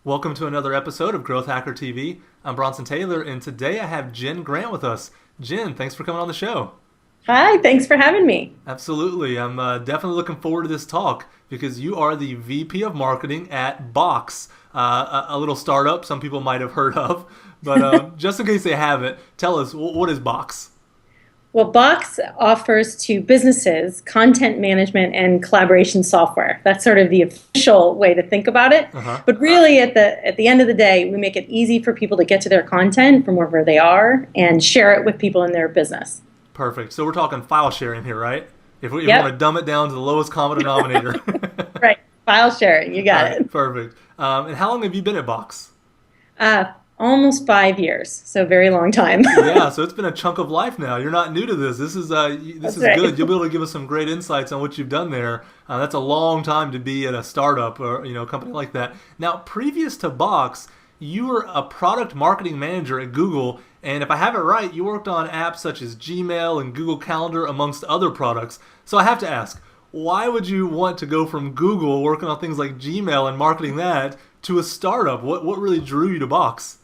Welcome to another episode of Growth Hacker TV. I'm Bronson Taylor, and today I have Jen Grant with us. Jen, thanks for coming on the show. Hi, thanks for having me. Absolutely. I'm definitely looking forward to this talk because you are the VP of Marketing at Box, a little startup some people might have heard of. But just in case they haven't, tell us, what is Box? Well, Box offers to businesses content management and collaboration software. That's sort of the official way to think about it. Uh-huh. But really, at the end of the day, we make it easy for people to get to their content from wherever they are and share it with people in their business. Perfect. So we're talking file sharing here, right? If we Yep. want to dumb it down to the lowest common denominator. Right, file sharing, you got All right, it. perfect. And how long have you been at Box? Almost 5 years, so very long time. Yeah, so it's been a chunk of life now. You're not new to this. This is That's good. right. You'll be able to give us some great insights on what you've done there. That's a long time to be at a startup or a company like that. Now, previous to Box, you were a product marketing manager at Google, and if I have it right, you worked on apps such as Gmail and Google Calendar, amongst other products. So I have to ask, why would you want to go from Google working on things like Gmail and marketing that to a startup? What really drew you to Box?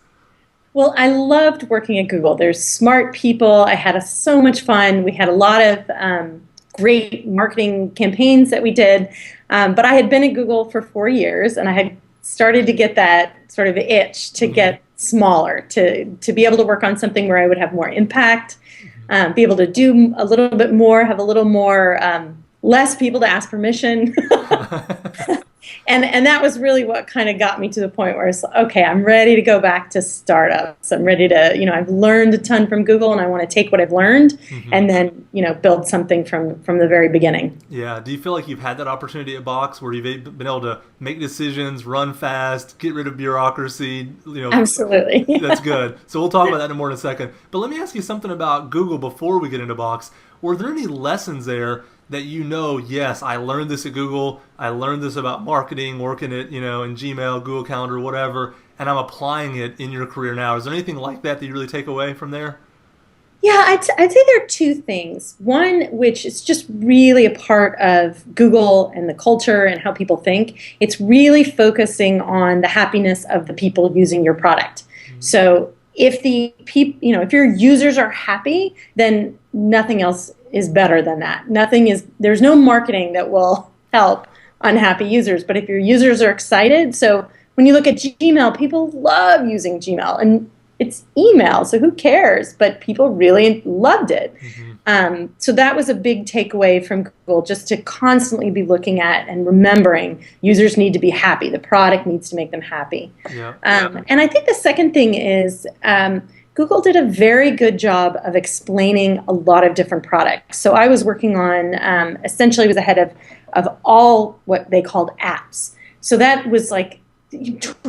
Well, I loved working at Google. There's smart people. I had so much fun. We had a lot of great marketing campaigns that we did. But I had been at Google for 4 years, and I had started to get that sort of itch to get smaller, to be able to work on something where I would have more impact, be able to do a little bit more, have a little more, less people to ask permission. And that was really what kind of got me to the point where it's like, okay, I'm ready to go back to startups. I'm ready to, I've learned a ton from Google, and I want to take what I've learned and then, build something from the very beginning. Yeah. Do you feel like you've had that opportunity at Box where you've been able to make decisions, run fast, get rid of bureaucracy? Absolutely. That's good. So we'll talk about that more in a second. But let me ask you something about Google before we get into Box. Were there any lessons there that yes, I learned this at Google, I learned this about marketing, working at, in Gmail, Google Calendar, whatever, and I'm applying it in your career now? Is there anything like that you really take away from there? Yeah, I'd say there are two things. One, which is just really a part of Google and the culture and how people think. It's really focusing on the happiness of the people using your product. So if if your users are happy, then nothing else is better than that. There's no marketing that will help unhappy users. But if your users are excited, so when you look at Gmail, people love using Gmail, and it's email, so who cares? But people really loved it. So that was a big takeaway from Google, just to constantly be looking at and remembering users need to be happy. The product needs to make them happy. Yeah. And I think the second thing is Google did a very good job of explaining a lot of different products. So I was working on, essentially was the head of all what they called apps. So that was like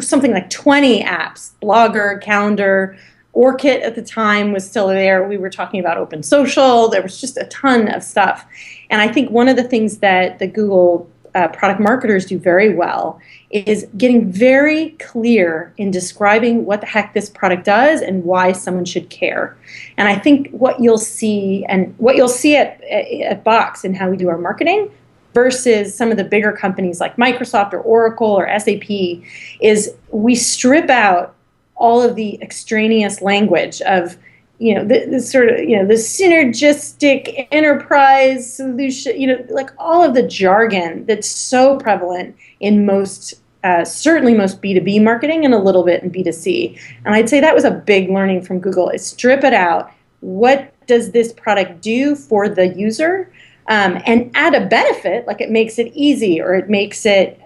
something like 20 apps, Blogger, Calendar, Orkut at the time was still there. We were talking about open social. There was just a ton of stuff. And I think one of the things that the Google product marketers do very well is getting very clear in describing what the heck this product does and why someone should care. And I think what you'll see at Box and how we do our marketing versus some of the bigger companies like Microsoft or Oracle or SAP is we strip out all of the extraneous language of the sort of the synergistic enterprise solution, like all of the jargon that's so prevalent in certainly most B2B marketing and a little bit in B2C. And I'd say that was a big learning from Google, is strip it out. What does this product do for the user? And add a benefit, like it makes it easy, or it makes it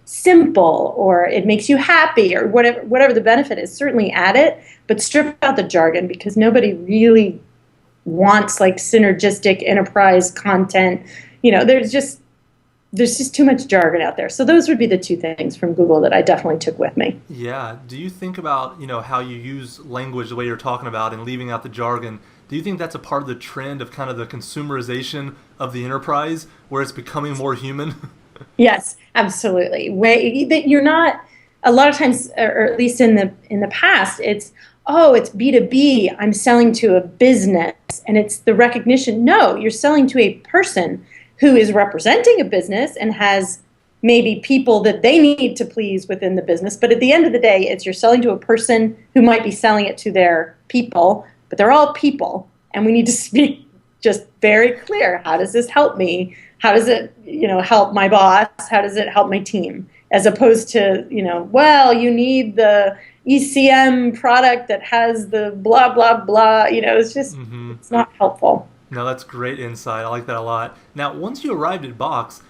simple, or it makes you happy, or whatever the benefit is. Certainly add it, but strip out the jargon, because nobody really wants like synergistic enterprise content. There's just too much jargon out there. So those would be the two things from Google that I definitely took with me. Yeah. Do you think about, how you use language the way you're talking about and leaving out the jargon? Do you think that's a part of the trend of kind of the consumerization of the enterprise, where it's becoming more human? Yes, absolutely. That you're not, a lot of times, or at least in the past, it's B2B. I'm selling to a business, and it's the recognition. No, you're selling to a person who is representing a business and has maybe people that they need to please within the business. But at the end of the day, it's you're selling to a person who might be selling it to their people, but they're all people. And we need to speak just very clear. How does this help me? How does it, help my boss? How does it help my team? As opposed to, well, you need the ECM product that has the blah, blah, blah. It's just, it's not helpful. No, that's great insight. I like that a lot. Now, once you arrived at Box,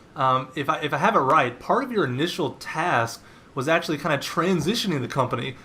if I have it right, part of your initial task was actually kind of transitioning the company,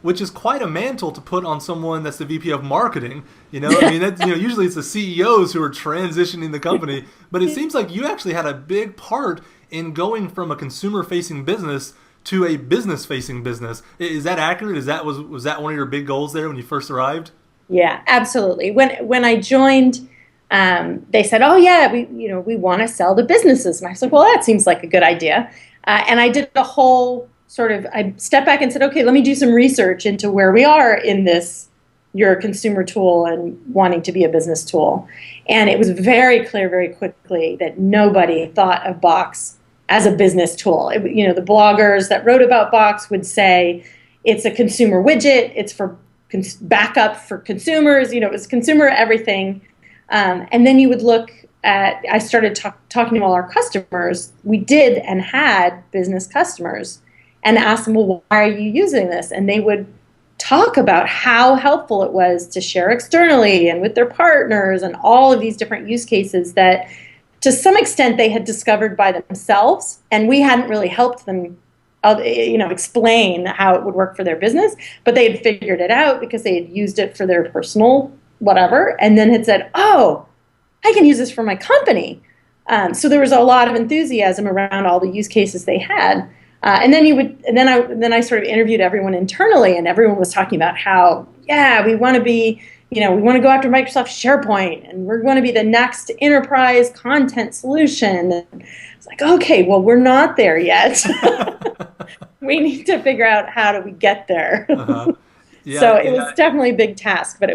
which is quite a mantle to put on someone that's the VP of marketing. Usually it's the CEOs who are transitioning the company, but it seems like you actually had a big part in going from a consumer-facing business to a business-facing business. Is that accurate? Was that one of your big goals there when you first arrived? Yeah, absolutely. When I joined, they said, "Oh yeah, we want to sell to businesses," and I said, "Well, that seems like a good idea." And I did a whole I stepped back and said, "Okay, let me do some research into where we are in this. You're a consumer tool and wanting to be a business tool," and it was very clear very quickly that nobody thought of Box as a business tool. The bloggers that wrote about Box would say it's a consumer widget. It's for backup for consumers. It was consumer everything. And then you would look at, I started talking to all our customers. We did and had business customers and asked them, well, why are you using this? And they would talk about how helpful it was to share externally and with their partners and all of these different use cases that to some extent they had discovered by themselves, and we hadn't really helped them explain how it would work for their business, but they had figured it out because they had used it for their personal whatever, and then had said, oh, I can use this for my company. So there was a lot of enthusiasm around all the use cases they had. And then I sort of interviewed everyone internally, and everyone was talking about how, yeah, we want to be, we want to go after Microsoft SharePoint, and we're going to be the next enterprise content solution. And it's like, okay, well, we're not there yet. We need to figure out how do we get there. Yeah, so it was definitely a big task, but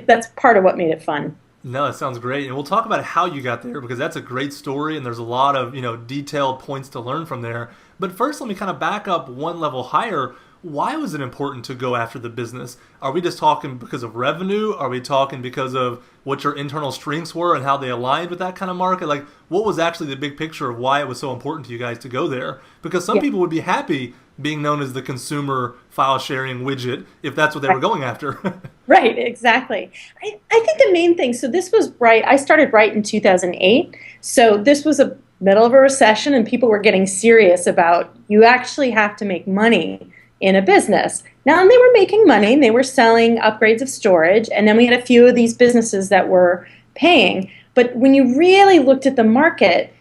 that's part of what made it fun. No, it sounds great. And we'll talk about how you got there because that's a great story and there's a lot of, detailed points to learn from there. But first, let me kind of back up one level higher. Why was it important to go after the business? Are we just talking because of revenue? Are we talking because of what your internal strengths were and how they aligned with that kind of market? Like, what was actually the big picture of why it was so important to you guys to go there? Because some people would be happy being known as the consumer file sharing widget if that's what they were going after. Right, exactly. I think the main thing, so this was I started right in 2008. So this was a middle of a recession and people were getting serious about you actually have to make money in a business. Now, and they were making money and they were selling upgrades of storage. And then we had a few of these businesses that were paying. But when you really looked at the market,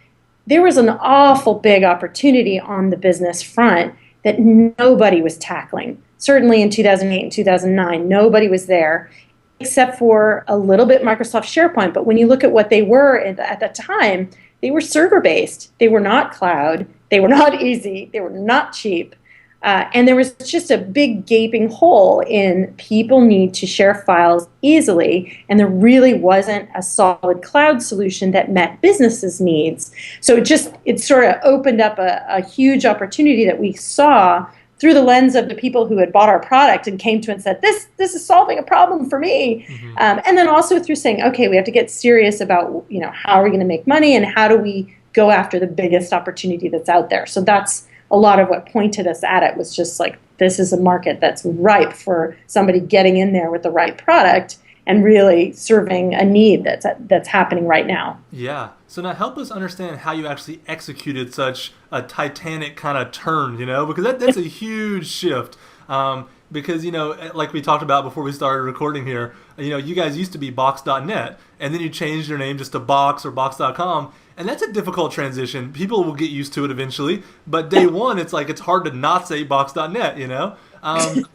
there was an awful big opportunity on the business front that nobody was tackling. Certainly in 2008 and 2009, nobody was there except for a little bit Microsoft SharePoint. But when you look at what they were at that time, they were server-based. They were not cloud. They were not easy. They were not cheap. And there was just a big gaping hole in people need to share files easily, and there really wasn't a solid cloud solution that met businesses' needs. So it sort of opened up a huge opportunity that we saw through the lens of the people who had bought our product and came to and said, this is solving a problem for me. And then also through saying, okay, we have to get serious about how are we going to make money and how do we go after the biggest opportunity that's out there. So that's a lot of what pointed us at it was just like, this is a market that's ripe for somebody getting in there with the right product and really serving a need that's happening right now. Yeah. So now help us understand how you actually executed such a titanic kind of turn, because that's a huge shift. Because, like we talked about before we started recording here, you guys used to be Box.net, and then you changed your name just to Box or Box.com. And that's a difficult transition. People will get used to it eventually. But day one, it's hard to not say Box.net,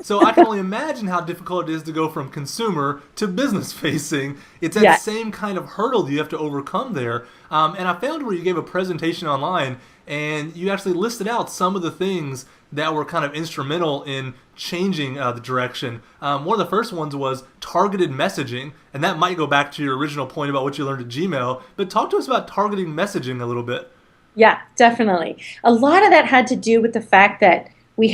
So I can only imagine how difficult it is to go from consumer to business facing. It's that same kind of hurdle that you have to overcome there. And I found where you gave a presentation online and you actually listed out some of the things that were kind of instrumental in changing the direction. One of the first ones was targeted messaging, and that might go back to your original point about what you learned at Gmail, but talk to us about targeting messaging a little bit. Yeah, definitely. A lot of that had to do with the fact that we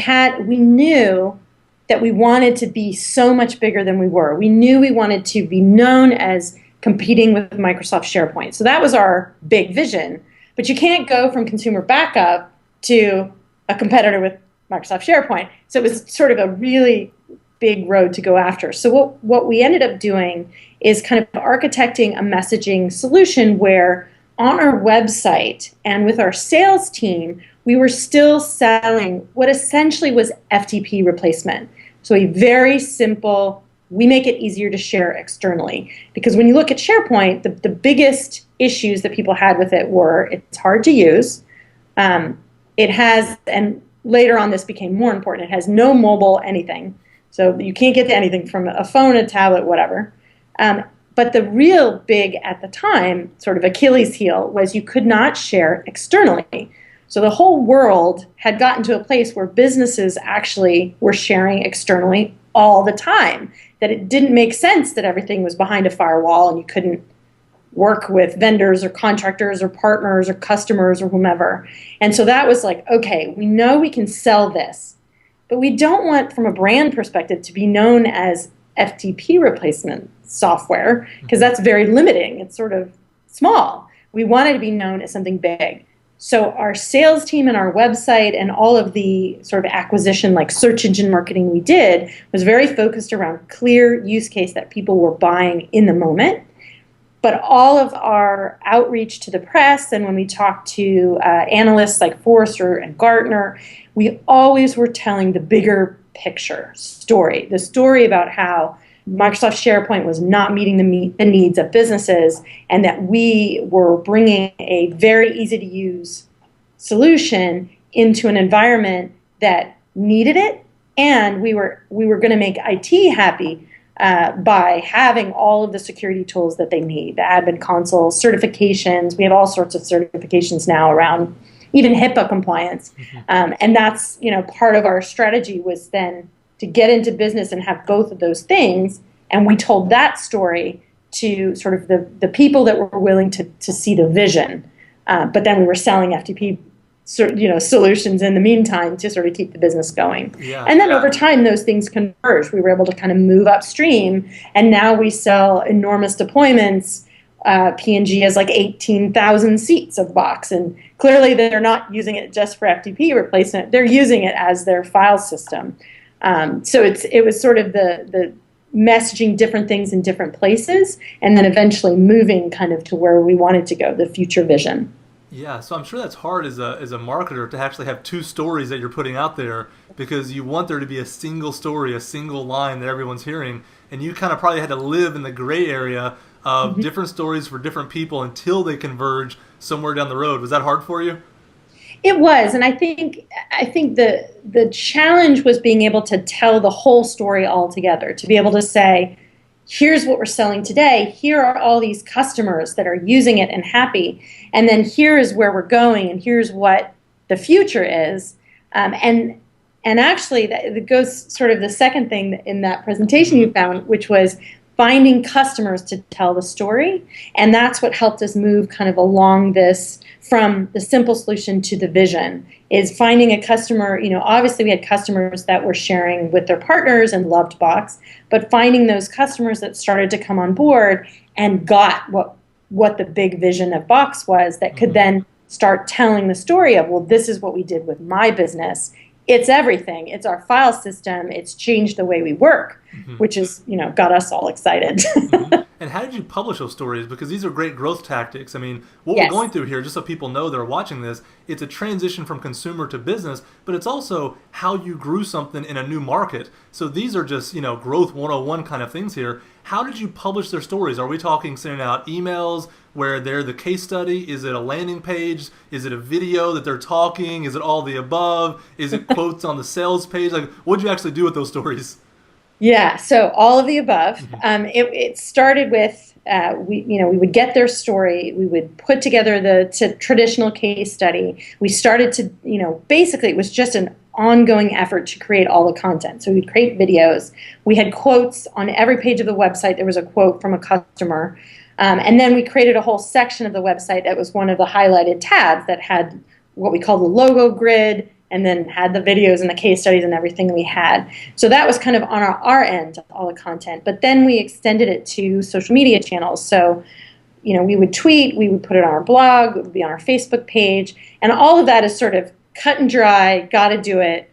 knew that we wanted to be so much bigger than we were. We knew we wanted to be known as competing with Microsoft SharePoint. So that was our big vision. But you can't go from consumer backup to a competitor with Microsoft SharePoint. So it was sort of a really big road to go after. So what we ended up doing is kind of architecting a messaging solution where on our website and with our sales team, we were still selling what essentially was FTP replacement. So a very simple, we make it easier to share externally. Because when you look at SharePoint, the biggest issues that people had with it were it's hard to use. It has, and later on this became more important, it has no mobile anything. So you can't get to anything from a phone, a tablet, whatever. But the real big at the time, sort of Achilles heel, was you could not share externally. So the whole world had gotten to a place where businesses actually were sharing externally all the time, that it didn't make sense that everything was behind a firewall and you couldn't work with vendors or contractors or partners or customers or whomever. And so that was like, okay, we know we can sell this, but we don't want, from a brand perspective, to be known as FTP replacement software, because that's very limiting. It's sort of small. We wanted to be known as something big. So our sales team and our website and all of the sort of acquisition, like search engine marketing we did, was very focused around clear use case that people were buying in the moment. But all of our outreach to the press, and when we talked to analysts like Forrester and Gartner, we always were telling the bigger picture story, the story about how Microsoft SharePoint was not meeting the needs of businesses, and that we were bringing a very easy to use solution into an environment that needed it, and we were going to make IT happy by having all of the security tools that they need, the admin console, certifications. We have all sorts of certifications now around even HIPAA compliance, and that's part of our strategy was then to get into business and have both of those things. And we told that story to sort of the people that were willing to see the vision. But then we were selling FTP solutions in the meantime to sort of keep the business going. Yeah. And then over time, those things converged. We were able to kind of move upstream. And now we sell enormous deployments. P&G has like 18,000 seats of Box. And clearly they're not using it just for FTP replacement. They're using it as their file system. So it was sort of the messaging different things in different places, and then eventually moving kind of to where we wanted to go, the future vision. Yeah, so I'm sure that's hard as a marketer to actually have two stories that you're putting out there, because you want there to be a single story, a single line that everyone's hearing, and you kind of probably had to live in the gray area of different stories for different people until they converge somewhere down the road. Was that hard for you? It was, and I think the challenge was being able to tell the whole story all together, to be able to say, here's what we're selling today, here are all these customers that are using it and happy, and then here is where we're going, and here's what the future is. And actually, that goes sort of the second thing in that presentation you found, which was finding customers to tell the story. And that's what helped us move kind of along this from the simple solution to the vision, is finding a customer. Obviously we had customers that were sharing with their partners and loved Box, but finding those customers that started to come on board and got what the big vision of Box was, that could then start telling the story of, well, this is what we did with my business. It's everything. It's our file system. It's changed the way we work, which is, got us all excited. And how did you publish those stories? Because these are great growth tactics. I mean, what Yes. we're going through here, just so people know that are watching this, it's a transition from consumer to business, but it's also how you grew something in a new market. So these are just, growth 101 kind of things here. How did you publish their stories? Are we talking sending out emails where they're the case study? Is it a landing page? Is it a video that they're talking? Is it all the above? Is it quotes on the sales page? Like, what did you actually do with those stories? Yeah, so all of the above. It started with we would get their story, we would put together the traditional case study. We started to basically it was just an ongoing effort to create all the content. So we'd create videos. We had quotes on every page of the website. There was a quote from a customer. And then we created a whole section of the website that was one of the highlighted tabs that had what we call the logo grid, and then had the videos and the case studies and everything we had. So that was kind of on our end, all the content. But then we extended it to social media channels. So, we would tweet, we would put it on our blog, it would be on our Facebook page, and all of that is sort of cut and dry, got to do it.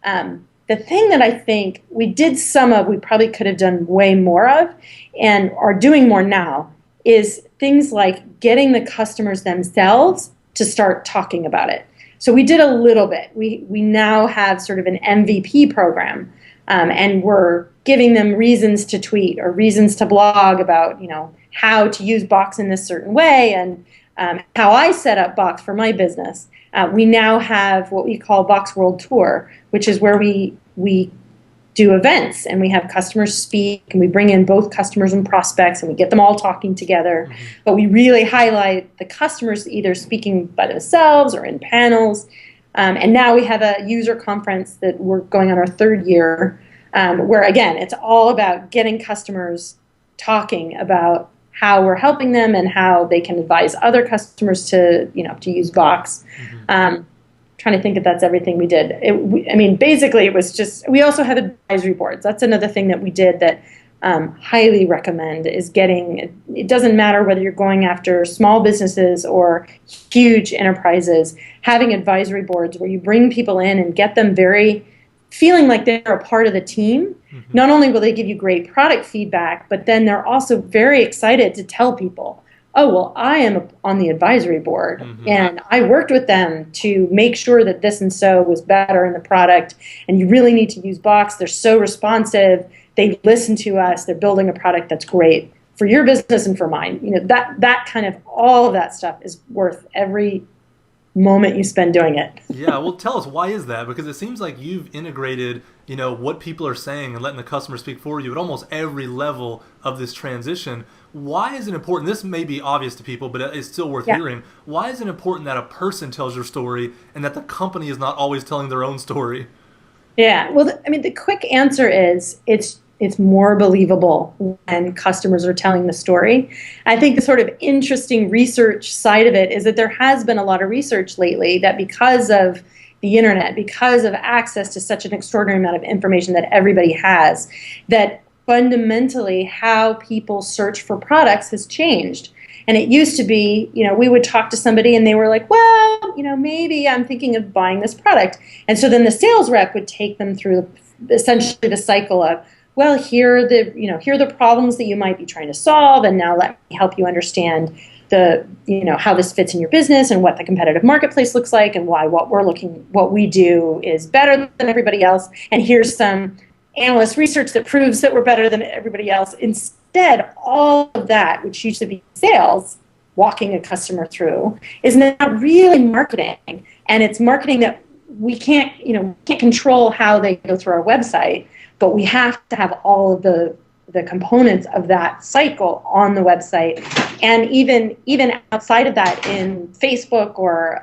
The thing that I think we did some of, we probably could have done way more of, and are doing more now, is things like getting the customers themselves to start talking about it. So we did a little bit. We now have sort of an MVP program, and we're giving them reasons to tweet or reasons to blog about, how to use Box in this certain way, and how I set up Box for my business. We now have what we call Box World Tour, which is where we do events and we have customers speak, and we bring in both customers and prospects, and we get them all talking together. Mm-hmm. But we really highlight the customers either speaking by themselves or in panels. And now we have a user conference that we're going on our third year, where, again, it's all about getting customers talking about how we're helping them and how they can advise other customers to use Box. Mm-hmm. Trying to think if that's everything we did. Basically it was just, we also have advisory boards. That's another thing that we did that highly recommend, is getting, it doesn't matter whether you're going after small businesses or huge enterprises, having advisory boards where you bring people in and get them feeling like they're a part of the team. Mm-hmm. Not only will they give you great product feedback, but then they're also very excited to tell people, oh, well, I am on the advisory board, mm-hmm. and I worked with them to make sure that this and so was better in the product, and you really need to use Box. They're so responsive. They listen to us. They're building a product that's great for your business and for mine. That kind of, all of that stuff is worth every moment you spend doing it. Yeah, well, tell us, why is that? Because it seems like you've integrated, what people are saying and letting the customer speak for you at almost every level of this transition. Why is it important? This may be obvious to people, but it's still worth hearing. Why is it important that a person tells your story and that the company is not always telling their own story? Yeah, well, the quick answer is it's more believable when customers are telling the story. I think the sort of interesting research side of it is that there has been a lot of research lately that because of the internet, because of access to such an extraordinary amount of information that everybody has, that fundamentally how people search for products has changed. And it used to be, we would talk to somebody and they were like, well, maybe I'm thinking of buying this product. And so then the sales rep would take them through essentially the cycle of, well, here are the problems that you might be trying to solve, and now let me help you understand how this fits in your business and what the competitive marketplace looks like and why what we do is better than everybody else. And here's some analyst research that proves that we're better than everybody else. Instead, all of that, which used to be sales, walking a customer through, is now really marketing. And it's marketing that we can't control how they go through our website, but we have to have all of the components of that cycle on the website, and even outside of that in Facebook or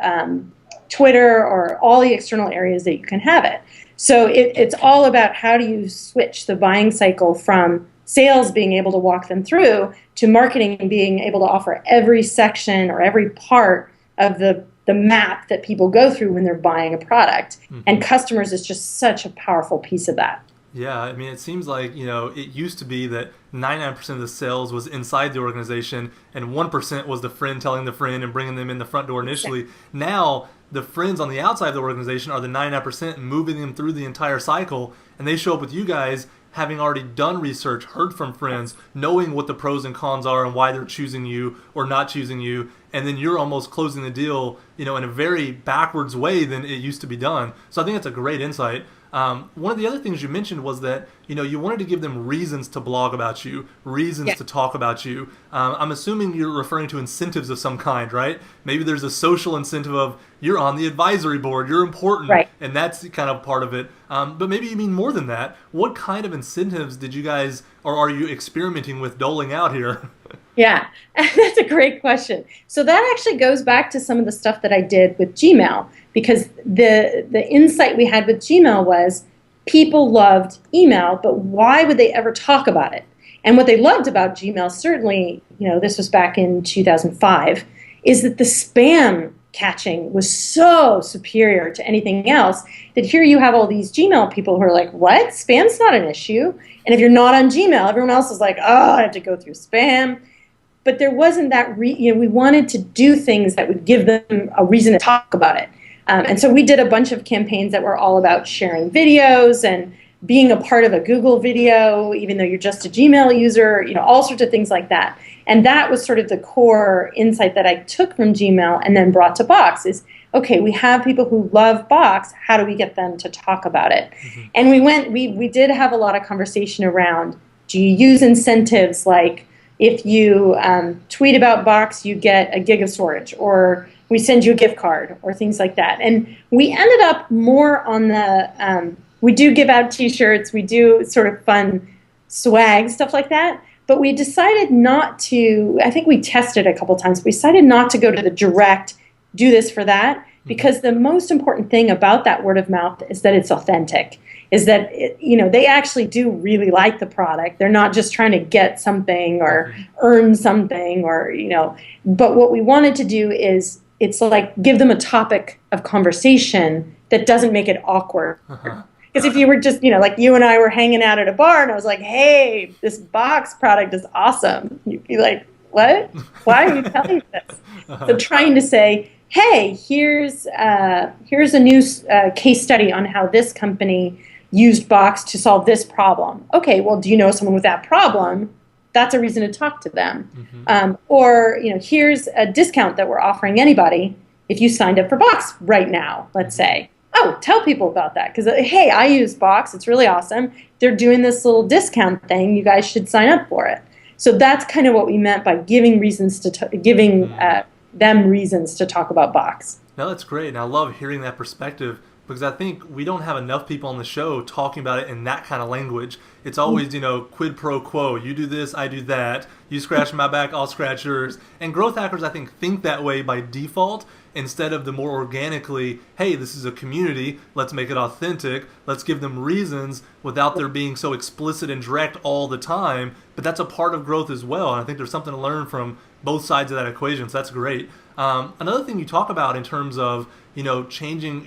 Twitter or all the external areas that you can have it. So it's all about how do you switch the buying cycle from sales being able to walk them through to marketing being able to offer every section or every part of the map that people go through when they're buying a product. Mm-hmm. And customers is just such a powerful piece of that. Yeah, it seems like, it used to be that 99% of the sales was inside the organization and 1% was the friend telling the friend and bringing them in the front door initially. Now, the friends on the outside of the organization are the 99% and moving them through the entire cycle, and they show up with you guys having already done research, heard from friends, knowing what the pros and cons are and why they're choosing you or not choosing you, and then you're almost closing the deal, in a very backwards way than it used to be done. So I think that's a great insight. One of the other things you mentioned was that, you wanted to give them reasons to blog about you, reasons to talk about you. I'm assuming you're referring to incentives of some kind, right? Maybe there's a social incentive of you're on the advisory board, you're important, right, and that's kind of part of it. But maybe you mean more than that. What kind of incentives did you guys, or are you experimenting with doling out here? Yeah, that's a great question. So that actually goes back to some of the stuff that I did with Gmail, because the insight we had with Gmail was people loved email, but why would they ever talk about it? And what they loved about Gmail, certainly, this was back in 2005, is that the spam catching was so superior to anything else that here you have all these Gmail people who are like, what? Spam's not an issue. And if you're not on Gmail, everyone else is like, oh, I have to go through spam. But there wasn't that, we wanted to do things that would give them a reason to talk about it. And so we did a bunch of campaigns that were all about sharing videos and being a part of a Google video, even though you're just a Gmail user, all sorts of things like that. And that was sort of the core insight that I took from Gmail and then brought to Box is, okay, we have people who love Box. How do we get them to talk about it? Mm-hmm. And we did have a lot of conversation around, do you use incentives like if you tweet about Box, you get a gig of storage, or we send you a gift card, or things like that. And we ended up more on the, we do give out T-shirts, we do sort of fun swag, stuff like that. But we decided not to, I think we tested a couple times, we decided not to go to the direct, do this for that, because the most important thing about that word of mouth is that it's authentic, is that, they actually do really like the product. They're not just trying to get something or earn something or, but what we wanted to do is, it's like give them a topic of conversation that doesn't make it awkward. Because if you were just, like you and I were hanging out at a bar and I was like, hey, this Box product is awesome. You'd be like, what? Why are you telling me this? So trying to say, hey, here's a new case study on how this company used Box to solve this problem. Okay, well, do you know someone with that problem? That's a reason to talk to them. Mm-hmm. Or, here's a discount that we're offering anybody if you signed up for Box right now, let's say. Oh, tell people about that. Because, hey, I use Box. It's really awesome. They're doing this little discount thing. You guys should sign up for it. So that's kind of what we meant by giving reasons to giving them reasons to talk about Box. No, that's great. And I love hearing that perspective, because I think we don't have enough people on the show talking about it in that kind of language. It's always, quid pro quo. You do this, I do that. You scratch my back, I'll scratch yours. And growth hackers, I think that way by default, instead of the more organically, hey, this is a community, let's make it authentic, let's give them reasons without there being so explicit and direct all the time. But that's a part of growth as well. And I think there's something to learn from both sides of that equation. So that's great. Another thing you talk about in terms of, changing,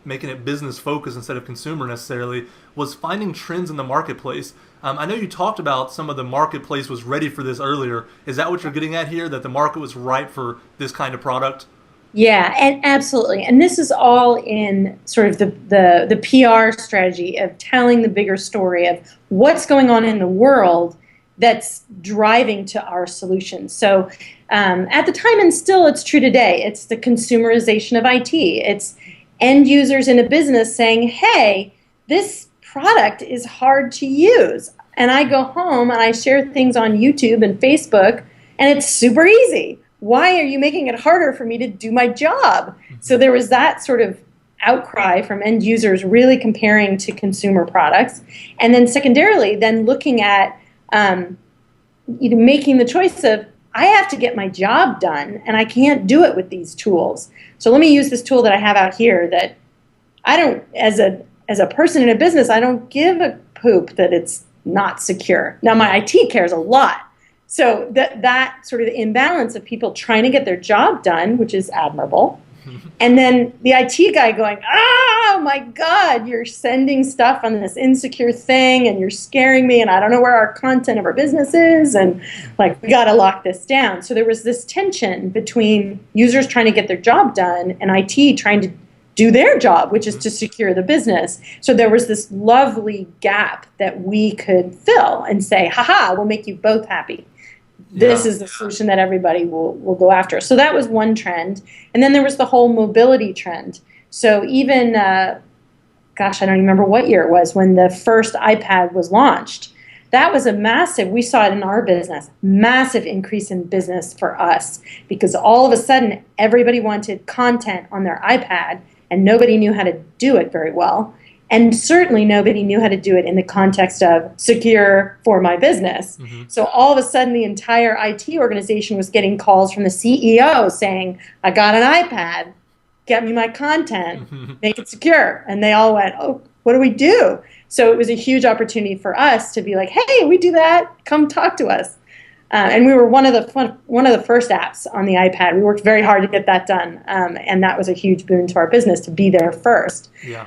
making it business focused instead of consumer necessarily, was finding trends in the marketplace. I know you talked about some of the marketplace was ready for this earlier. Is that what you're getting at here, that the market was ripe for this kind of product? Yeah, and absolutely. And this is all in sort of the PR strategy of telling the bigger story of what's going on in the world that's driving to our solutions. So at the time, and still it's true today, it's the consumerization of IT. It's end users in a business saying, hey, this product is hard to use. And I go home and I share things on YouTube and Facebook, and it's super easy. Why are you making it harder for me to do my job? So there was that sort of outcry from end users really comparing to consumer products. And then secondarily, then looking at making the choice of, I have to get my job done, and I can't do it with these tools. So let me use this tool that I have out here that I don't, as a person in a business, I don't give a poop that it's not secure. Now, my IT cares a lot. So that sort of imbalance of people trying to get their job done, which is admirable, and then the IT guy going, oh my God, you're sending stuff on this insecure thing and you're scaring me and I don't know where our content of our business is, and like, we got to lock this down. So there was this tension between users trying to get their job done and IT trying to do their job, which is to secure the business. So there was this lovely gap that we could fill and say, haha, we'll make you both happy. This is the solution that everybody will go after. So that was one trend. And then there was the whole mobility trend. So even, I don't remember what year it was when the first iPad was launched. That was a massive, we saw it in our business, massive increase in business for us, because all of a sudden everybody wanted content on their iPad and nobody knew how to do it very well. And certainly nobody knew how to do it in the context of secure for my business. Mm-hmm. So all of a sudden the entire IT organization was getting calls from the CEO saying, I got an iPad, get me my content, make it secure. And they all went, oh, what do we do? So it was a huge opportunity for us to be like, hey, we do that. Come talk to us. And we were one of the first apps on the iPad. We worked very hard to get that done, and that was a huge boon to our business to be there first. Yeah.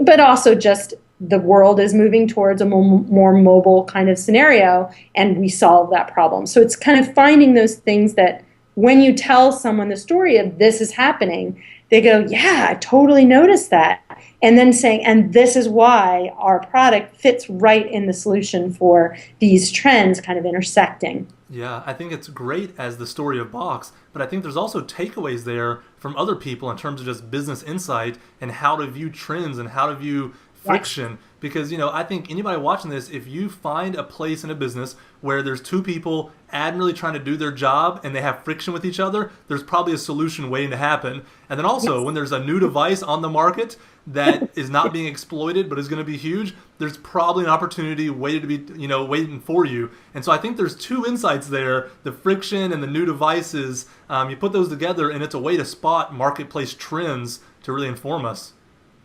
But also just the world is moving towards a more mobile kind of scenario, and we solve that problem. So it's kind of finding those things that when you tell someone the story of this is happening, they go, yeah, I totally noticed that. And then saying, and this is why our product fits right in the solution for these trends kind of intersecting. Yeah, I think it's great as the story of Box, but I think there's also takeaways there from other people in terms of just business insight and how to view trends and how to view friction. Yes. Because, I think anybody watching this, if you find a place in a business where there's two people admirably trying to do their job and they have friction with each other, there's probably a solution waiting to happen. And then also, when there's a new device on the market that is not being exploited but is going to be huge, there's probably an opportunity waiting to be, waiting for you. And so I think there's two insights there: the friction and the new devices. You put those together, and it's a way to spot marketplace trends to really inform us.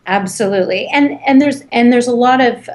Absolutely, and there's a lot of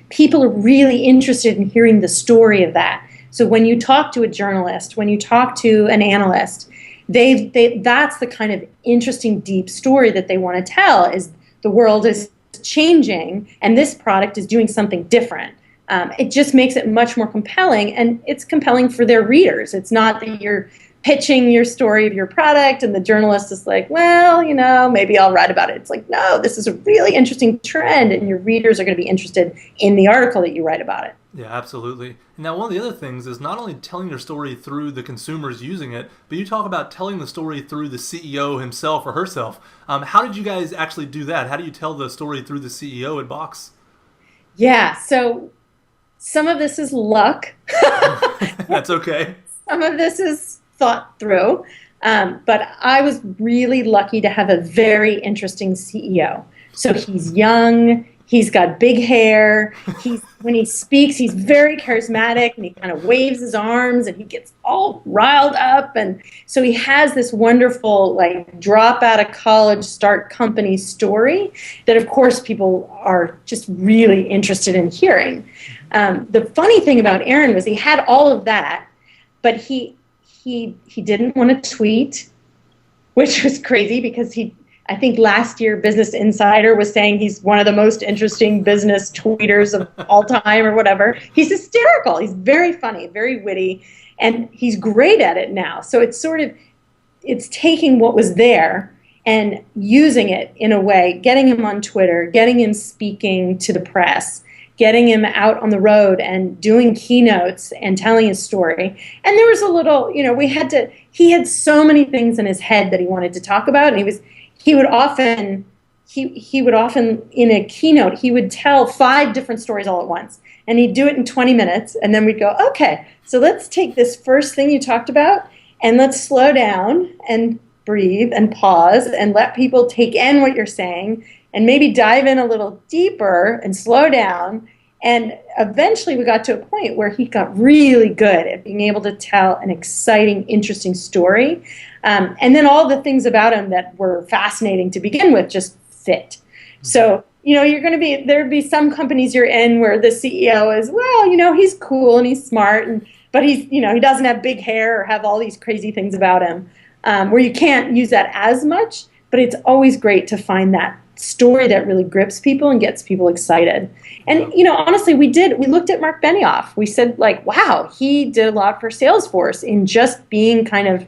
people are really interested in hearing the story of that. So when you talk to a journalist, when you talk to an analyst, that's the kind of interesting, deep story that they want to tell. Is the world is changing, and this product is doing something different. It just makes it much more compelling, and it's compelling for their readers. It's not that you're pitching your story of your product and the journalist is like, well, maybe I'll write about it. It's like, no, this is a really interesting trend, and your readers are going to be interested in the article that you write about it. Yeah, absolutely. Now, one of the other things is not only telling your story through the consumers using it, but you talk about telling the story through the CEO himself or herself. How did you guys actually do that? How do you tell the story through the CEO at Box? Yeah, so some of this is luck. That's okay. Some of this is thought through. But I was really lucky to have a very interesting CEO. So he's young, he's got big hair, when he speaks, he's very charismatic, and he kind of waves his arms and he gets all riled up. And so he has this wonderful, like, drop out of college, start company story that, of course, people are just really interested in hearing. The funny thing about Aaron was he had all of that, but he didn't want to tweet, which was crazy because I think last year Business Insider was saying he's one of the most interesting business tweeters of all time or whatever. He's hysterical. He's very funny, very witty, and he's great at it now. So it's taking what was there and using it in a way, getting him on Twitter, getting him speaking to the press, getting him out on the road and doing keynotes and telling his story. And there was a little, he had so many things in his head that he wanted to talk about. And he would often in a keynote, he would tell 5 different stories all at once. And he'd do it in 20 minutes. And then we'd go, okay, so let's take this first thing you talked about and let's slow down and breathe and pause and let people take in what you're saying and maybe dive in a little deeper and slow down. And eventually we got to a point where he got really good at being able to tell an exciting, interesting story. And then all the things about him that were fascinating to begin with just fit. So, there'd be some companies you're in where the CEO is, well, he's cool and he's smart, but he doesn't have big hair or have all these crazy things about him, where you can't use that as much. But it's always great to find that story that really grips people and gets people excited. And, honestly, we looked at Mark Benioff. We said, like, wow, he did a lot for Salesforce in just being kind of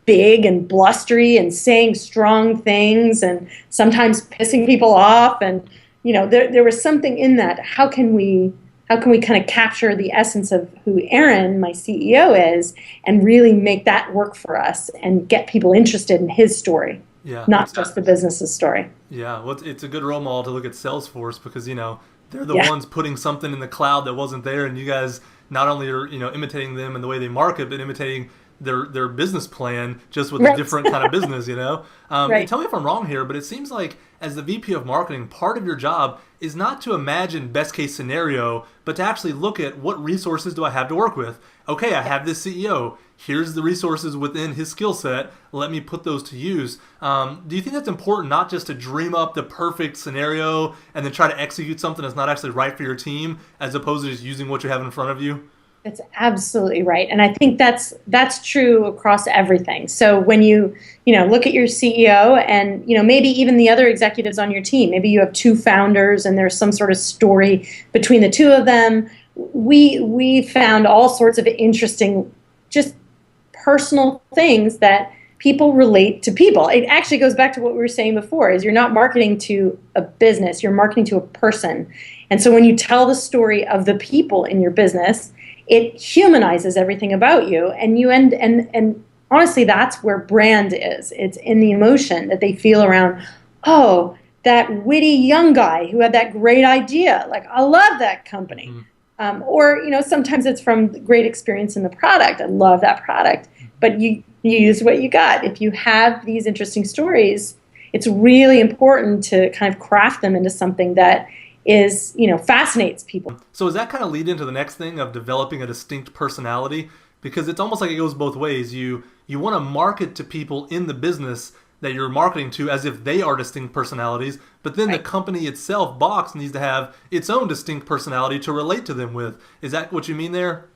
big and blustery and saying strong things and sometimes pissing people off. And, there was something in that. How can we kind of capture the essence of who Aaron, my CEO, is and really make that work for us and get people interested in his story? Yeah, not just the business's story. Yeah, well, it's a good role model to look at Salesforce because, they're the ones putting something in the cloud that wasn't there, and you guys not only are, imitating them and the way they market, but imitating their business plan just with a different kind of business, Right. And tell me if I'm wrong here, but it seems like as the VP of marketing, part of your job is not to imagine best case scenario, but to actually look at what resources do I have to work with. Okay, I have this CEO. Here's the resources within his skill set. Let me put those to use. Do you think that's important, not just to dream up the perfect scenario and then try to execute something that's not actually right for your team, as opposed to just using what you have in front of you? That's absolutely right. And I think that's true across everything. So when you look at your CEO and, maybe even the other executives on your team, maybe you have two founders and there's some sort of story between the two of them. We found all sorts of interesting, just personal things that people relate to people. It actually goes back to what we were saying before, is you're not marketing to a business, you're marketing to a person. And so when you tell the story of the people in your business, it humanizes everything about you, and honestly, that's where brand is. It's in the emotion that they feel around, oh, that witty young guy who had that great idea. Like, I love that company. Or, sometimes it's from great experience in the product. I love that product. But you use what you got. If you have these interesting stories, it's really important to kind of craft them into something that is, fascinates people. So does that kind of lead into the next thing of developing a distinct personality? Because it's almost like it goes both ways. You want to market to people in the business that you're marketing to as if they are distinct personalities, but then the company itself, Box, needs to have its own distinct personality to relate to them with. Is that what you mean there?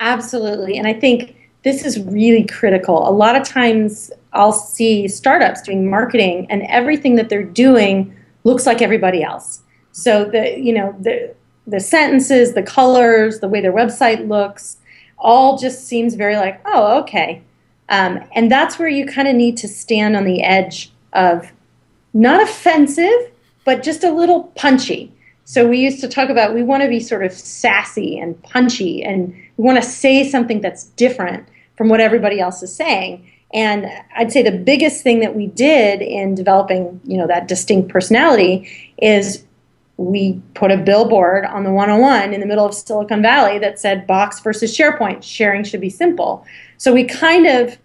Absolutely. And I think this is really critical. A lot of times I'll see startups doing marketing and everything that they're doing looks like everybody else. So the sentences, the colors, the way their website looks, all just seems very like, oh, okay. And that's where you kind of need to stand on the edge of not offensive, but just a little punchy. So we used to talk about, we want to be sort of sassy and punchy, and we want to say something that's different from what everybody else is saying. And I'd say the biggest thing that we did in developing, that distinct personality is we put a billboard on the 101 in the middle of Silicon Valley that said Box versus SharePoint, sharing should be simple. So we kind of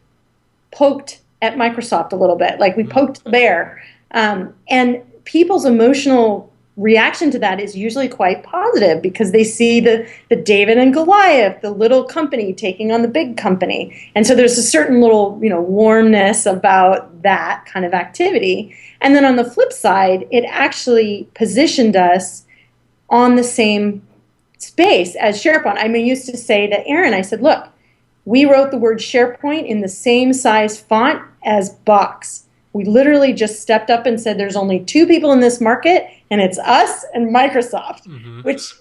poked at Microsoft a little bit, like we poked the bear. And people's emotional reaction to that is usually quite positive because they see the David and Goliath, the little company taking on the big company. And so there's a certain little, warmness about that kind of activity. And then on the flip side, it actually positioned us on the same space as SharePoint. I used to say to Aaron, I said, look, we wrote the word SharePoint in the same size font as Box. We literally just stepped up and said there's only two people in this market, and it's us and Microsoft, which,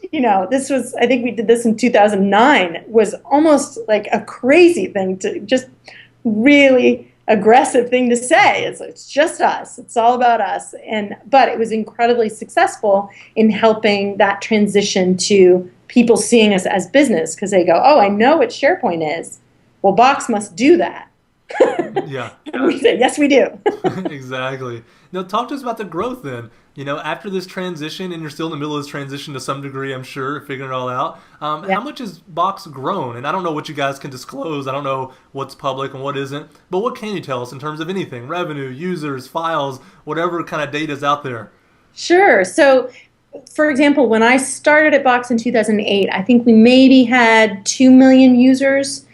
this was, I think we did this in 2009, was almost like a crazy thing to just really aggressive thing to say. It's just us. It's all about us. But it was incredibly successful in helping that transition to people seeing us as business because they go, oh, I know what SharePoint is. Well, Box must do that. Yeah. And we say, yes, we do. Exactly. Now, talk to us about the growth then. After this transition, and you're still in the middle of this transition to some degree, I'm sure, figuring it all out. How much has Box grown? And I don't know what you guys can disclose. I don't know what's public and what isn't. But what can you tell us in terms of anything? Revenue, users, files, whatever kind of data is out there. Sure. So, for example, when I started at Box in 2008, I think we maybe had 2 million users.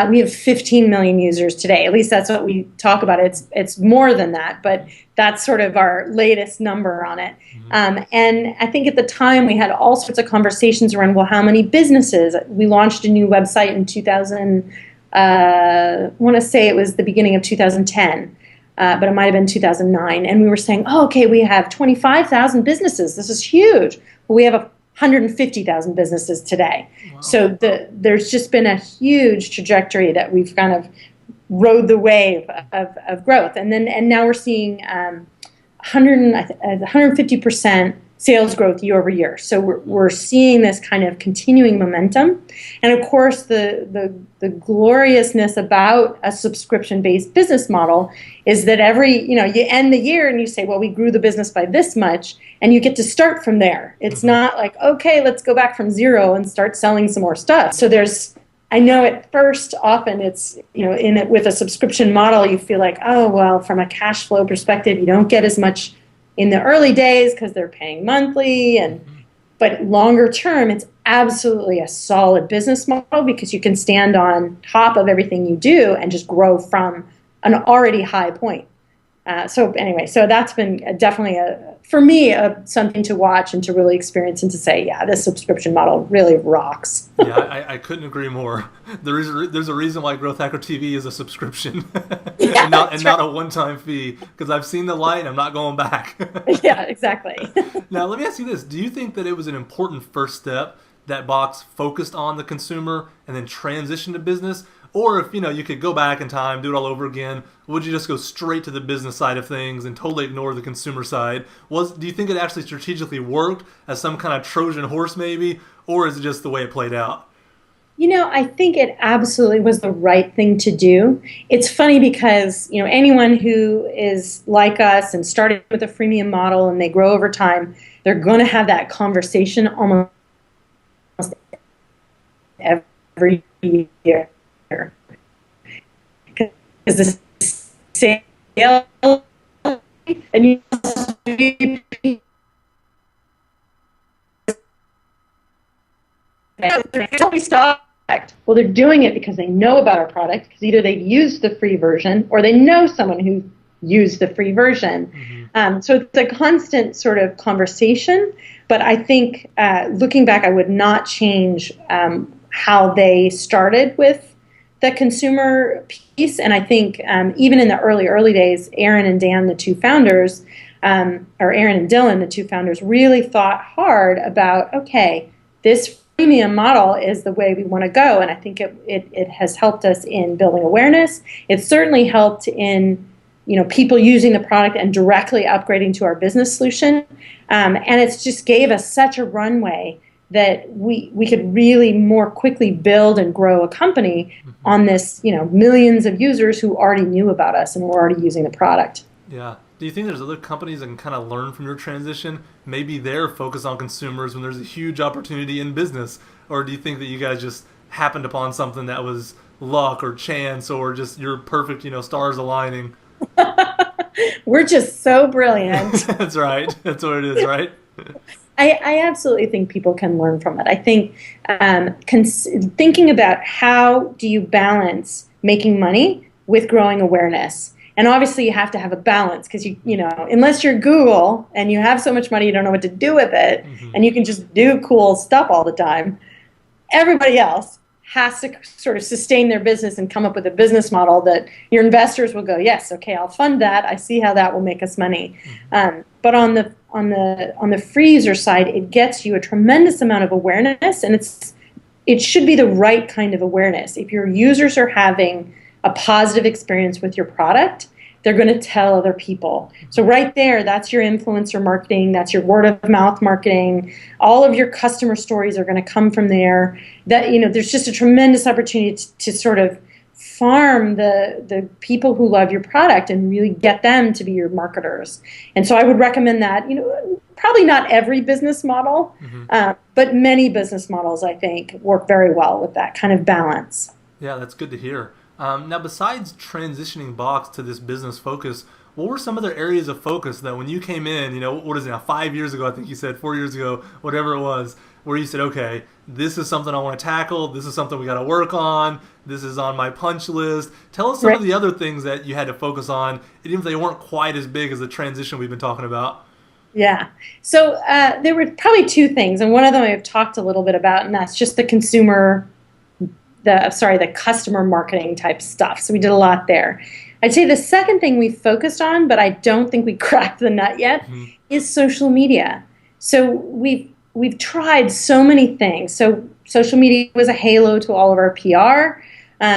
We have 15 million users today. At least that's what we talk about. It's more than that, but that's sort of our latest number on it. And I think at the time we had all sorts of conversations around, well, how many businesses? We launched a new website in 2000. I want to say it was the beginning of 2010, but it might have been 2009. And we were saying, oh, okay, we have 25,000 businesses. This is huge. Well, we have 150,000 businesses today. Wow. So there's just been a huge trajectory that we've kind of rode the wave of growth. And now we're seeing 150% sales growth year over year. So we're seeing this kind of continuing momentum. And of course, the gloriousness about a subscription-based business model is that you end the year and you say, well, we grew the business by this much, and you get to start from there. It's not like, okay, let's go back from zero and start selling some more stuff. So I know at first, often it's, with a subscription model, you feel like, oh, well, from a cash flow perspective, you don't get as much in the early days because they're paying monthly, but longer term, it's absolutely a solid business model because you can stand on top of everything you do and just grow from an already high point. So anyway, so that's been definitely for me, something to watch and to really experience and to say, yeah, this subscription model really rocks. Yeah, I couldn't agree more. There's a reason why Growth Hacker TV is a subscription Yeah, and not a one-time fee, because I've seen the light and I'm not going back. Yeah, exactly. Now, let me ask you this. Do you think that it was an important first step that Box focused on the consumer and then transitioned to business? Or if, you could go back in time, do it all over again, would you just go straight to the business side of things and totally ignore the consumer side? Do you think it actually strategically worked as some kind of Trojan horse maybe, or is it just the way it played out? I think it absolutely was the right thing to do. It's funny because, anyone who is like us and started with a freemium model and they grow over time, they're going to have that conversation almost every year. Because the sale and you totally stop. Well, they're doing it because they know about our product, because either they've used the free version or they know someone who used the free version. So it's a constant sort of conversation. But I think looking back, I would not change how they started with the consumer piece. And I think even in the early days, Aaron and Dan, the two founders, or Aaron and Dylan, the two founders, really thought hard about, okay, this freemium model is the way we want to go. And I think it has helped us in building awareness. It certainly helped in people using the product and directly upgrading to our business solution. And it's just gave us such a runway that we could really more quickly build and grow a company on this, millions of users who already knew about us and were already using the product. Yeah. Do you think there's other companies that can kind of learn from your transition? Maybe they're focused on consumers when there's a huge opportunity in business? Or do you think that you guys just happened upon something that was luck or chance or just your perfect, stars aligning? We're just so brilliant. That's right. That's what it is, right? I absolutely think people can learn from it. I think thinking about how do you balance making money with growing awareness. And obviously you have to have a balance because, unless you're Google and you have so much money you don't know what to do with it, and you can just do cool stuff all the time, everybody else has to sort of sustain their business and come up with a business model that your investors will go, yes, okay, I'll fund that. I see how that will make us money. But on the freezer side, it gets you a tremendous amount of awareness, and it should be the right kind of awareness. If your users are having a positive experience with your product, they're going to tell other people. So right there, that's your influencer marketing, that's your word of mouth marketing. All of your customer stories are going to come from there. That there's just a tremendous opportunity to sort of farm the people who love your product and really get them to be your marketers. And so I would recommend that. Probably not every business model, but many business models, I think, work very well with that kind of balance. Yeah, that's good to hear. Now, besides transitioning Box to this business focus, what were some other areas of focus that when you came in, what is it now, 5 years ago, I think you said, 4 years ago, whatever it was, where you said, okay, this is something I want to tackle, this is something we got to work on, this is on my punch list. Tell us some of the other things that you had to focus on, even if they weren't quite as big as the transition we've been talking about. Yeah. So there were probably two things, and one of them I've talked a little bit about, and that's just the customer marketing type stuff. So we did a lot there. I'd say the second thing we focused on, but I don't think we cracked the nut yet, is social media. So we've tried so many things. So social media was a halo to all of our PR.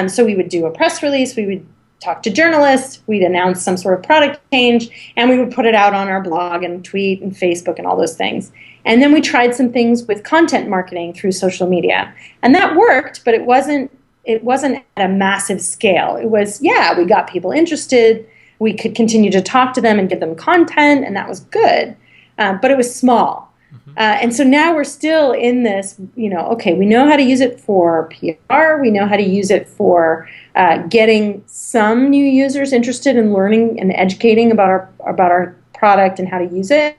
So we would do a press release, we would talk to journalists, we'd announce some sort of product change, and we would put it out on our blog and tweet and Facebook and all those things. And then we tried some things with content marketing through social media. And that worked, but it wasn't at a massive scale. It was, we got people interested, we could continue to talk to them and give them content, and that was good. But it was small. And so now we're still in this, okay, we know how to use it for PR, we know how to use it for getting some new users interested in learning and educating about our product and how to use it.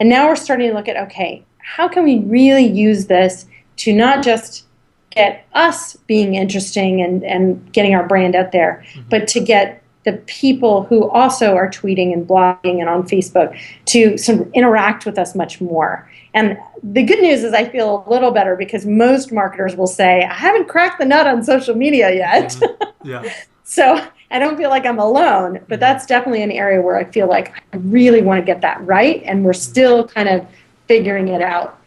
And now we're starting to look at, okay, how can we really use this to not just get us being interesting and getting our brand out there, but to get the people who also are tweeting and blogging and on Facebook to sort of interact with us much more. And the good news is I feel a little better because most marketers will say, I haven't cracked the nut on social media yet. Yeah. So I don't feel like I'm alone, but that's definitely an area where I feel like I really want to get that right, and we're still kind of figuring it out.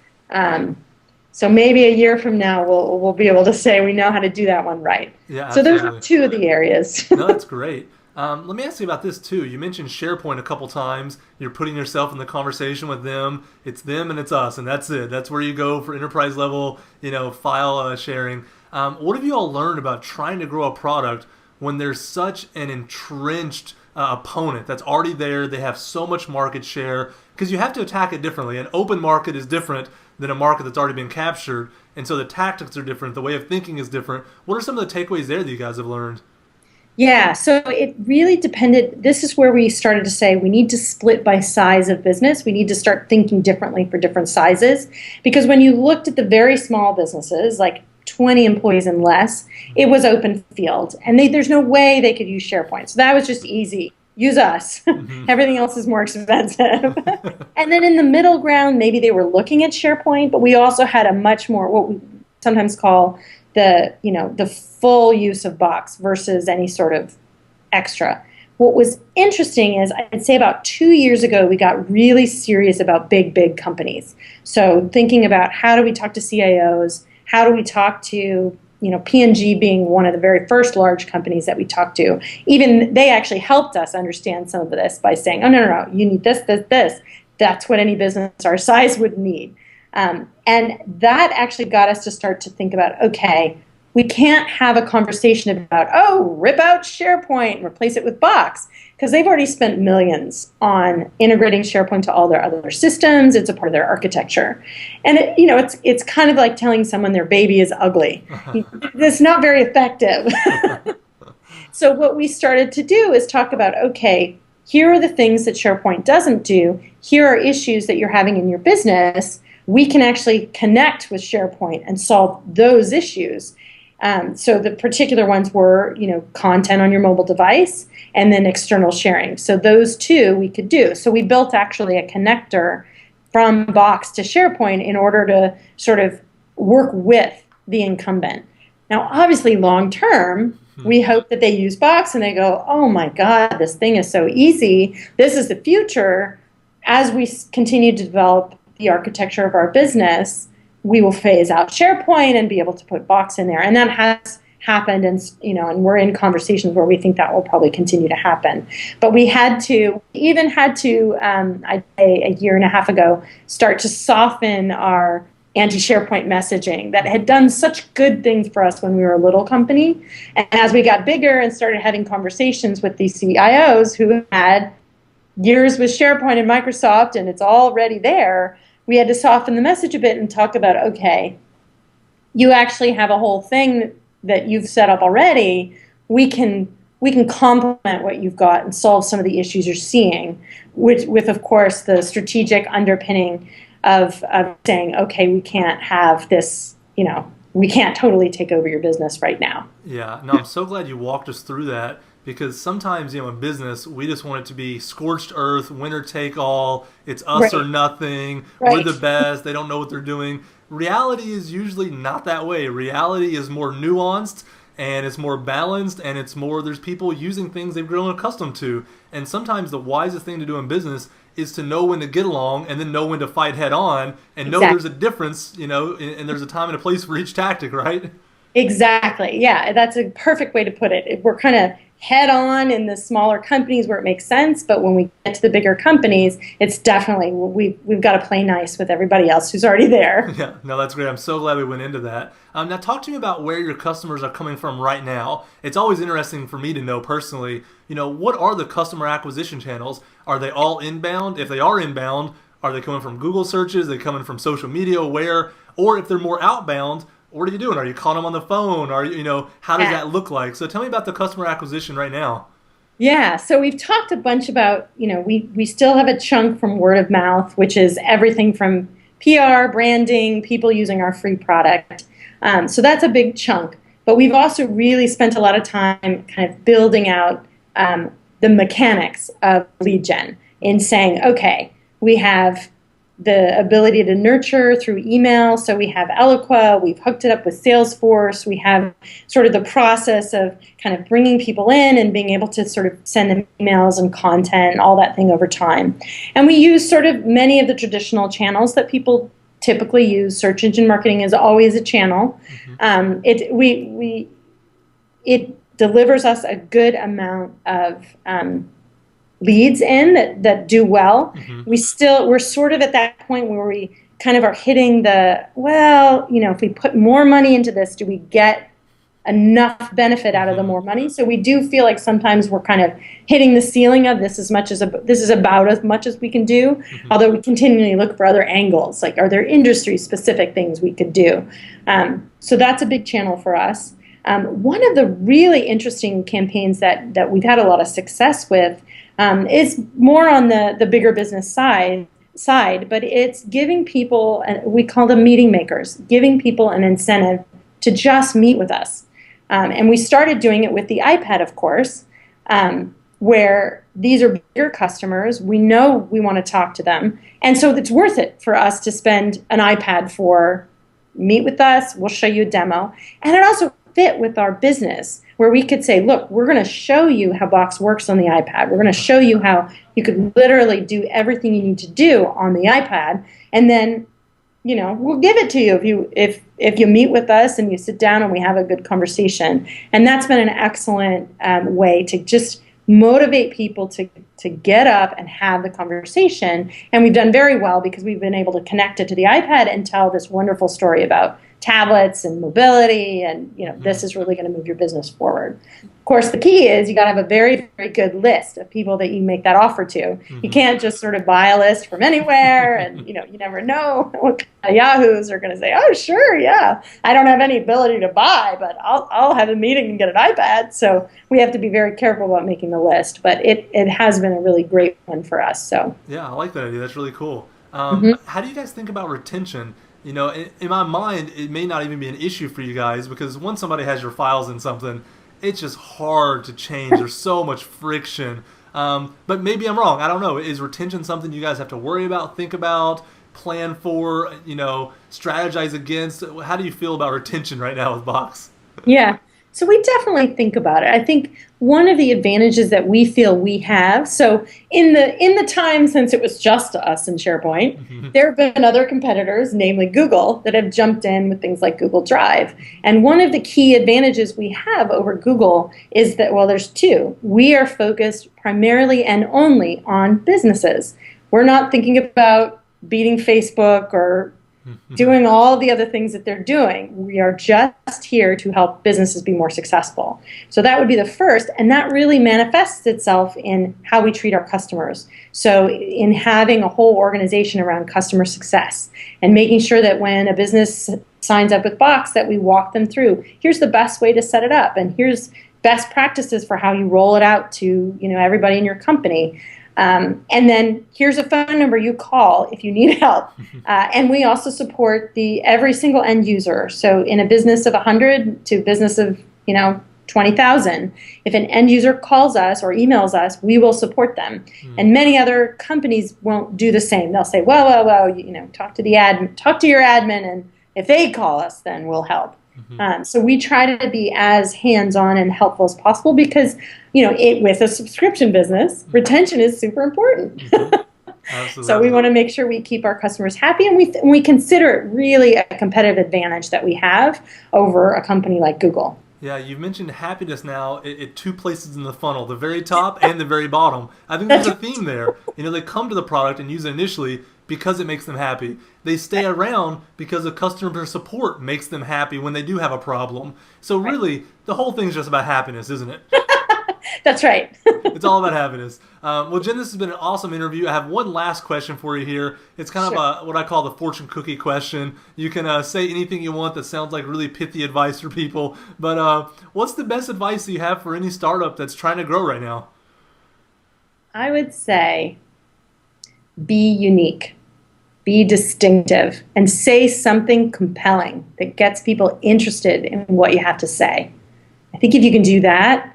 So maybe a year from now, we'll be able to say we know how to do that one right. Yeah, so absolutely. those are two of the areas. No, that's great. Let me ask you about this too. You mentioned SharePoint a couple times. You're putting yourself in the conversation with them. It's them and it's us, and that's it. That's where you go for enterprise level, file sharing. What have you all learned about trying to grow a product when there's such an entrenched opponent that's already there? They have so much market share because you have to attack it differently. An open market is different than a market that's already been captured, and so the tactics are different. The way of thinking is different. What are some of the takeaways there that you guys have learned? Yeah, so it really depended. This is where we started to say we need to split by size of business. We need to start thinking differently for different sizes. Because when you looked at the very small businesses, like 20 employees and less, it was open field. And there's no way they could use SharePoint. So that was just easy. Use us. Everything else is more expensive. And then in the middle ground, maybe they were looking at SharePoint, but we also had a much more, what we sometimes call the full use of Box versus any sort of extra. What was interesting is I'd say about 2 years ago, we got really serious about big companies. So thinking about how do we talk to CIOs, how do we talk to, P&G being one of the very first large companies that we talked to. Even they actually helped us understand some of this by saying, oh, no, you need this. That's what any business our size would need. And that actually got us to start to think about, okay, we can't have a conversation about, rip out SharePoint and replace it with Box, because they've already spent millions on integrating SharePoint to all their other systems. It's a part of their architecture. And, it's kind of like telling someone their baby is ugly. It's not very effective. So what we started to do is talk about, okay, here are the things that SharePoint doesn't do. Here are issues that you're having in your business. We can actually connect with SharePoint and solve those issues. So the particular ones were, content on your mobile device and then external sharing. So those two we could do. So we built actually a connector from Box to SharePoint in order to sort of work with the incumbent. Now, obviously, long term, we hope that they use Box and they go, oh my God, this thing is so easy. This is the future. As we continue to develop the architecture of our business, we will phase out SharePoint and be able to put Box in there. And that has happened, and we're in conversations where we think that will probably continue to happen. But we I'd say a year and a half ago, start to soften our anti-SharePoint messaging that had done such good things for us when we were a little company. And as we got bigger and started having conversations with these CIOs who had years with SharePoint and Microsoft and it's already there, we had to soften the message a bit and talk about, okay, you actually have a whole thing that you've set up already. We can complement what you've got and solve some of the issues you're seeing, with of course, the strategic underpinning of saying, okay, we can't have this, we can't totally take over your business right now. Yeah, no, I'm so glad you walked us through that. Because sometimes, in business, we just want it to be scorched earth, winner take all. It's us or nothing. Right. We're the best. They don't know what they're doing. Reality is usually not that way. Reality is more nuanced, and it's more balanced, and there's people using things they've grown accustomed to. And sometimes the wisest thing to do in business is to know when to get along and then know when to fight head on and know there's a difference, and there's a time and a place for each tactic, right? Exactly. Yeah, that's a perfect way to put it. We're kind of head on in the smaller companies where it makes sense, but when we get to the bigger companies, it's definitely we've got to play nice with everybody else who's already there. Yeah, no, that's great. I'm so glad we went into that. Now talk to me about where your customers are coming from right now. It's always interesting for me to know personally, what are the customer acquisition channels? Are they all inbound? If they are inbound, are they coming from Google searches? Are they coming from social media? Where? Or if they're more outbound, what are you doing? Are you calling them on the phone? How does that look like? So tell me about the customer acquisition right now. Yeah, so we've talked a bunch about, we still have a chunk from word of mouth, which is everything from PR, branding, people using our free product. So that's a big chunk. But we've also really spent a lot of time kind of building out the mechanics of lead gen in saying, okay, we have the ability to nurture through email. So we have Eloqua, we've hooked it up with Salesforce, we have sort of the process of kind of bringing people in and being able to sort of send them emails and content and all that thing over time. And we use sort of many of the traditional channels that people typically use. Search engine marketing is always a channel. It delivers us a good amount of leads in that do well. We're sort of at that point where we kind of are hitting if we put more money into this, do we get enough benefit out of the more money? So we do feel like sometimes we're kind of hitting the ceiling of this is about as much as we can do, although we continually look for other angles, like are there industry specific things we could do? So that's a big channel for us. One of the really interesting campaigns that we've had a lot of success with is more on the bigger business side, but it's giving people, and we call them meeting makers, giving people an incentive to just meet with us. And we started doing it with the iPad, of course, where these are bigger customers. We know we want to talk to them. And so it's worth it for us to spend an iPad for meet with us. We'll show you a demo. And it also fit with our business where we could say, look, we're going to show you how Box works on the iPad. We're going to show you how you could literally do everything you need to do on the iPad. And then, we'll give it to you if you meet with us and you sit down and we have a good conversation. And that's been an excellent way to just motivate people to get up and have the conversation. And we've done very well because we've been able to connect it to the iPad and tell this wonderful story about tablets and mobility, and this is really going to move your business forward. Of course, the key is you got to have a very, very good list of people that you make that offer to. You can't just sort of buy a list from anywhere, and you never know what kind of yahoos are going to say, "Oh, sure, yeah, I don't have any ability to buy, but I'll have a meeting and get an iPad." So we have to be very careful about making the list, but it has been a really great one for us. So yeah, I like that idea. That's really cool. How do you guys think about retention? In my mind, it may not even be an issue for you guys because once somebody has your files in something, it's just hard to change. There's so much friction. But maybe I'm wrong. I don't know. Is retention something you guys have to worry about, think about, plan for, strategize against? How do you feel about retention right now with Box? yeah. So we definitely think about it. I think one of the advantages that we feel we have, so in the time since it was just us in SharePoint, there have been other competitors, namely Google, that have jumped in with things like Google Drive. And one of the key advantages we have over Google is that, well, there's two. We are focused primarily and only on businesses. We're not thinking about beating Facebook or doing all the other things that they're doing. We are just here to help businesses be more successful. So that would be the first, and that really manifests itself in how we treat our customers. So in having a whole organization around customer success and making sure that when a business signs up with Box that we walk them through, here's the best way to set it up, and here's best practices for how you roll it out to everybody in your company. And then here's a phone number you call if you need help. And we also support every single end user. So in a business of 100 to a business of 20,000, if an end user calls us or emails us, we will support them. And many other companies won't do the same. They'll say, well, talk to your admin, and if they call us, then we'll help. So we try to be as hands-on and helpful as possible because, with a subscription business, retention is super important. Absolutely. So we want to make sure we keep our customers happy, and we consider it really a competitive advantage that we have over a company like Google. Yeah, you've mentioned happiness now at two places in the funnel, the very top and the very bottom. I think there's a theme there. They come to the product and use it initially because it makes them happy. They stay around because the customer support makes them happy when they do have a problem. So really, the whole thing's just about happiness, isn't it? That's right. It's all about happiness. Well, Jen, this has been an awesome interview. I have one last question for you here. It's kind of what I call the fortune cookie question. You can say anything you want that sounds like really pithy advice for people. But what's the best advice that you have for any startup that's trying to grow right now? I would say be unique, be distinctive, and say something compelling that gets people interested in what you have to say. I think if you can do that,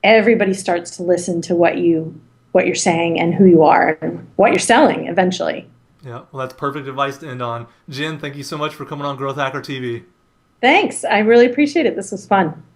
everybody starts to listen to what you're saying and who you are and what you're selling eventually. Yeah, well, that's perfect advice to end on. Jen, thank you so much for coming on Growth Hacker TV. Thanks. I really appreciate it. This was fun.